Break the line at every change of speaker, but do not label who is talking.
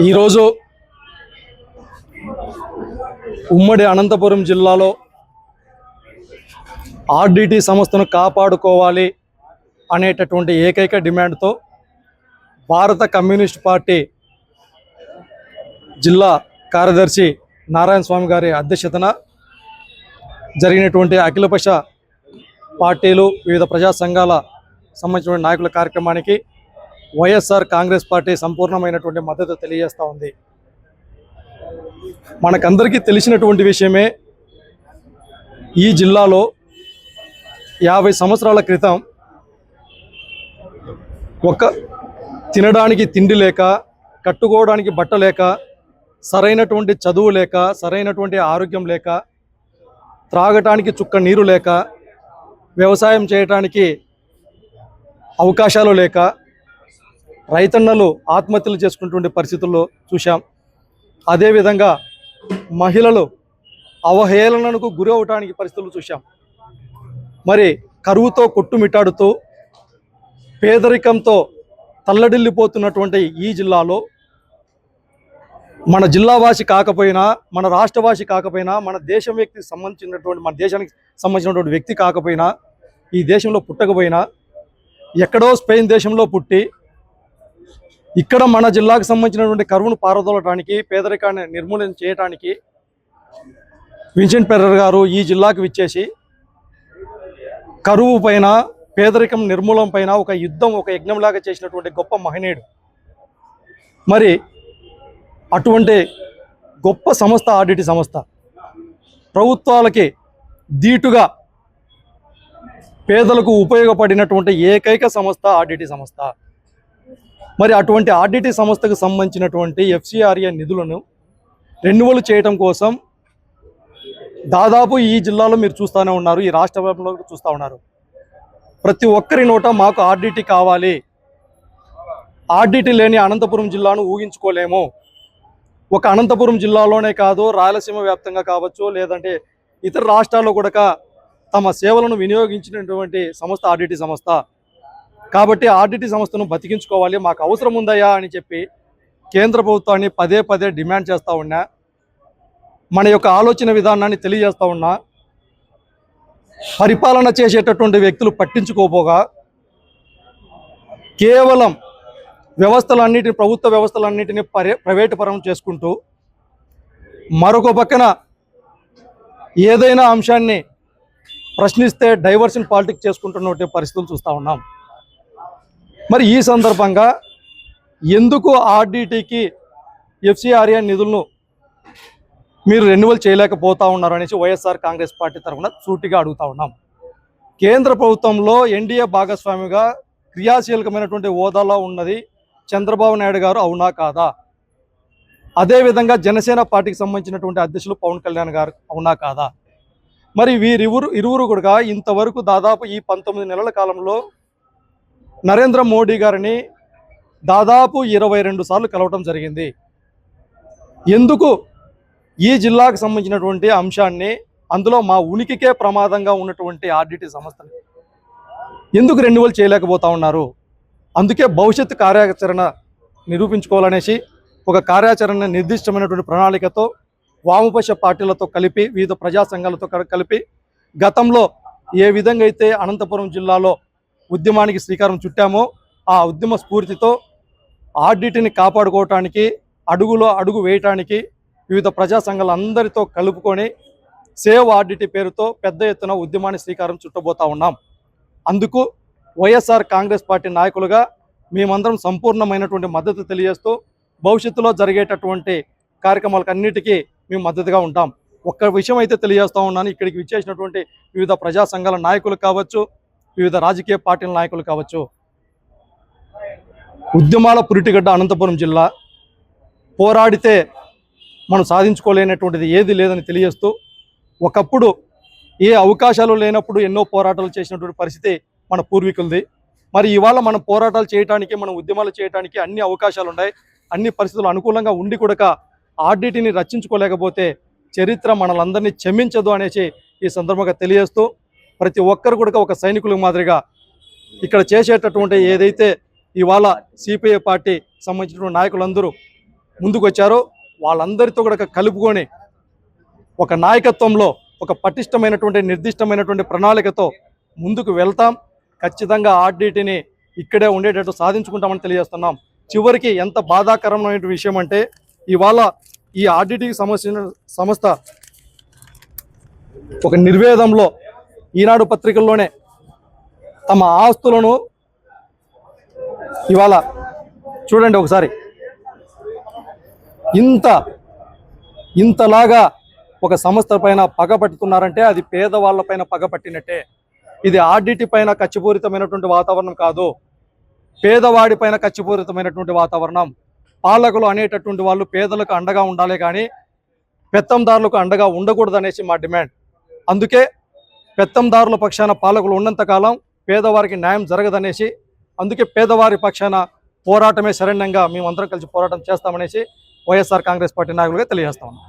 ఈరోజు ఉమ్మడి అనంతపురం జిల్లాలో ఆర్డిటి సంస్థను కాపాడుకోవాలి అనేటటువంటి ఏకైక డిమాండ్తో భారత కమ్యూనిస్ట్ పార్టీ జిల్లా కార్యదర్శి నారాయణ స్వామి గారి అధ్యక్షతన జరిగినటువంటి అఖిలపక్ష పార్టీలు వివిధ ప్రజా సంఘాల సంబంధించిన నాయకుల కార్యక్రమానికి వైఎస్ఆర్ కాంగ్రెస్ పార్టీ సంపూర్ణమైనటువంటి మద్దతు తెలియజేస్తూ ఉంది. మనకందరికీ తెలిసినటువంటి విషయమే, ఈ జిల్లాలో 50 సంవత్సరాల క్రితం తినడానికి తిండి లేక, కట్టుకోవడానికి బట్ట లేక, సరైనటువంటి చదువు లేక, సరైనటువంటి ఆరోగ్యం లేక, త్రాగటానికి చుక్క నీరు లేక, వ్యవసాయం చేయటానికి అవకాశాలు లేక రైతన్నలు ఆత్మహత్యలు చేసుకున్నటువంటి పరిస్థితుల్లో చూశాం. అదేవిధంగా మహిళలు అవహేళనకు గురి అవడానికి పరిస్థితులు చూశాం. మరి కరువుతో కొట్టుమిట్టాడుతూ పేదరికంతో తల్లడిల్లిపోతున్నటువంటి ఈ జిల్లాలో మన జిల్లావాసి కాకపోయినా, మన రాష్ట్రవాసి కాకపోయినా, మన దేశానికి సంబంధించినటువంటి వ్యక్తి కాకపోయినా, ఈ దేశంలో పుట్టకపోయినా, ఎక్కడో స్పెయిన్ దేశంలో పుట్టి ఇక్కడ మన జిల్లాకు సంబంధించినటువంటి కరువును పారదోలటానికి, పేదరికాన్ని నిర్మూలన చేయడానికి విన్సెంట్ పెర్రర్ గారు ఈ జిల్లాకు విచ్చేసి కరువు పైన, పేదరికం నిర్మూలన పైన ఒక యుద్ధం, ఒక యజ్ఞంలాగా చేసినటువంటి గొప్ప మహనీయుడు. మరి అటువంటి గొప్ప సంస్థ ఆర్డిటి సంస్థ, ప్రభుత్వాలకి ధీటుగా పేదలకు ఉపయోగపడినటువంటి ఏకైక సంస్థ ఆర్డిటి సంస్థ. మరి అటువంటి ఆర్డిటి సంస్థకు సంబంధించినటువంటి FCRA నిధులను రెన్యువల్ చేయడం కోసం దాదాపు ఈ జిల్లాలో మీరు చూస్తూనే ఉన్నారు, ఈ రాష్ట్ర వ్యాప్తంలో చూస్తూ ఉన్నారు. ప్రతి ఒక్కరి నోట మాకు ఆర్డిటి కావాలి, ఆర్డిటి లేని అనంతపురం జిల్లాను ఊహించుకోలేము. ఒక అనంతపురం జిల్లాలోనే కాదు, రాయలసీమ వ్యాప్తంగా కావచ్చు, లేదంటే ఇతర రాష్ట్రాల్లో కూడా తమ సేవలను వినియోగించినటువంటి సంస్థ ఆర్డిటి సంస్థ. కాబట్టి ఆర్డిటి సంస్థను బతికించుకోవాలి, మాకు అవసరం ఉందయ్యా అని చెప్పి కేంద్ర ప్రభుత్వాన్ని పదే పదే డిమాండ్ చేస్తూ ఉన్నా, మన యొక్క ఆలోచన విధానాన్ని తెలియజేస్తూ ఉన్నా, పరిపాలన చేసేటటువంటి వ్యక్తులు పట్టించుకోపోగా కేవలం ప్రభుత్వ వ్యవస్థలన్నింటినీ ప్రైవేటు పరం చేసుకుంటూ, మరొక పక్కన ఏదైనా అంశాన్ని ప్రశ్నిస్తే డైవర్షన్ పాలిటిక్స్ చేసుకుంటున్నటువంటి పరిస్థితులు చూస్తూ ఉన్నాం. మరి ఈ సందర్భంగా ఎందుకు ఆర్డిటికి FCRA నిధులను మీరు రెన్యువల్ చేయలేకపోతా ఉన్నారు అనేసి వైఎస్ఆర్ కాంగ్రెస్ పార్టీ తరఫున సూటిగా అడుగుతా ఉన్నాం. కేంద్ర ప్రభుత్వంలో ఎన్డీఏ భాగస్వామిగా క్రియాశీలకమైనటువంటి హోదాలో ఉన్నది చంద్రబాబు నాయుడు గారు, అవునా కాదా? అదేవిధంగా జనసేన పార్టీకి సంబంధించినటువంటి అధ్యక్షులు పవన్ కళ్యాణ్ గారు, అవునా కాదా? మరి ఇరువురు కూడా ఇంతవరకు దాదాపు ఈ 19 నెలల కాలంలో నరేంద్ర మోడీ గారిని దాదాపు 22 సార్లు కలవటం జరిగింది. ఎందుకు ఈ జిల్లాకు సంబంధించినటువంటి అంశాన్ని, అందులో మా ఉనికికే ప్రమాదంగా ఉన్నటువంటి ఆర్డిటి సంస్థని ఎందుకు రెన్యువల్ చేయలేకపోతా ఉన్నారు? అందుకే భవిష్యత్తు కార్యాచరణ నిరూపించుకోవాలనేసి ఒక కార్యాచరణ నిర్దిష్టమైనటువంటి ప్రణాళికతో వామపక్ష పార్టీలతో కలిపి, వివిధ ప్రజా సంఘాలతో కలిపి గతంలో ఏ విధంగా అయితే అనంతపురం జిల్లాలో ఉద్యమానికి శ్రీకారం చుట్టామో, ఆ ఉద్యమ స్ఫూర్తితో ఆర్డిటిని కాపాడుకోవటానికి, అడుగులో అడుగు వేయటానికి వివిధ ప్రజా సంఘాలందరితో కలుపుకొని సేవ్ ఆర్డిటి పేరుతో పెద్ద ఎత్తున ఉద్యమాన్ని శ్రీకారం చుట్టబోతా ఉన్నాం. అందుకు వైఎస్ఆర్ కాంగ్రెస్ పార్టీ నాయకులుగా మేమందరం సంపూర్ణమైనటువంటి మద్దతు తెలియజేస్తూ భవిష్యత్తులో జరిగేటటువంటి కార్యక్రమాలకన్నిటికీ మేము మద్దతుగా ఉంటాం. ఒక్క విషయం అయితే తెలియజేస్తూ ఉన్నాను, ఇక్కడికి విచ్చేసినటువంటి వివిధ ప్రజా సంఘాల నాయకులు కావచ్చు, వివిధ రాజకీయ పార్టీల నాయకులు కావచ్చు, ఉద్యమాల పురిటిగడ్డ అనంతపురం జిల్లా, పోరాడితే మనం సాధించుకోలేనటువంటిది ఏది లేదని తెలియజేస్తూ, ఒకప్పుడు ఏ అవకాశాలు లేనప్పుడు ఎన్నో పోరాటాలు చేసినటువంటి పరిస్థితి మన పూర్వీకులది. మరి ఇవాళ మనం పోరాటాలు చేయడానికి, మనం ఉద్యమాలు చేయడానికి అన్ని అవకాశాలు ఉన్నాయి, అన్ని పరిస్థితులు అనుకూలంగా ఉండి కూడా ఆర్డిటిని రక్షించుకోలేకపోతే చరిత్ర మనలందరినీ క్షమించదు అనేసి ఈ సందర్భంగా తెలియజేస్తూ, ప్రతి ఒక్కరు కూడా ఒక సైనికుల మాదిరిగా ఇక్కడ చేసేటటువంటి ఏదైతే ఇవాళ సిపిఐ పార్టీ సంబంధించిన నాయకులందరూ ముందుకు వచ్చారో వాళ్ళందరితో కూడా కలుపుకొని ఒక నాయకత్వంలో ఒక పటిష్టమైనటువంటి నిర్దిష్టమైనటువంటి ప్రణాళికతో ముందుకు వెళ్తాం. ఖచ్చితంగా ఆర్డిటిని ఇక్కడే ఉండేటట్టు సాధించుకుంటామని తెలియజేస్తున్నాం. చివరికి ఎంత బాధాకరమైన విషయం అంటే ఇవాళ ఈ ఆర్డిటికి సంస్థ ఒక నిర్వేదంలో ఈనాడు పత్రికల్లోనే తమ ఆస్తులను ఇవాళ చూడండి ఒకసారి, ఇంతలాగా ఒక సంస్థ పైన పగపట్టుతున్నారంటే అది పేదవాళ్ళ పైన పగపట్టినట్టే. ఇది ఆర్డిటి పైన కచ్చిపూరితమైనటువంటి వాతావరణం కాదు, పేదవాడి పైన కచ్చిపూరితమైనటువంటి వాతావరణం. పాలకులు అనేటటువంటి వాళ్ళు పేదలకు అండగా ఉండాలి కానీ పెత్తందారులకు అండగా ఉండకూడదనేసి మా డిమాండ్. అందుకే పెత్తందారుల పక్షాన పాలకులు ఉన్నంతకాలం పేదవారికి న్యాయం జరగదనేసి, అందుకే పేదవారి పక్షాన పోరాటమే శరణ్యంగా మేమందరం కలిసి పోరాటం చేస్తామనేసి వైఎస్ఆర్ కాంగ్రెస్ పార్టీ నాయకులుగా తెలియజేస్తా ఉన్నాం.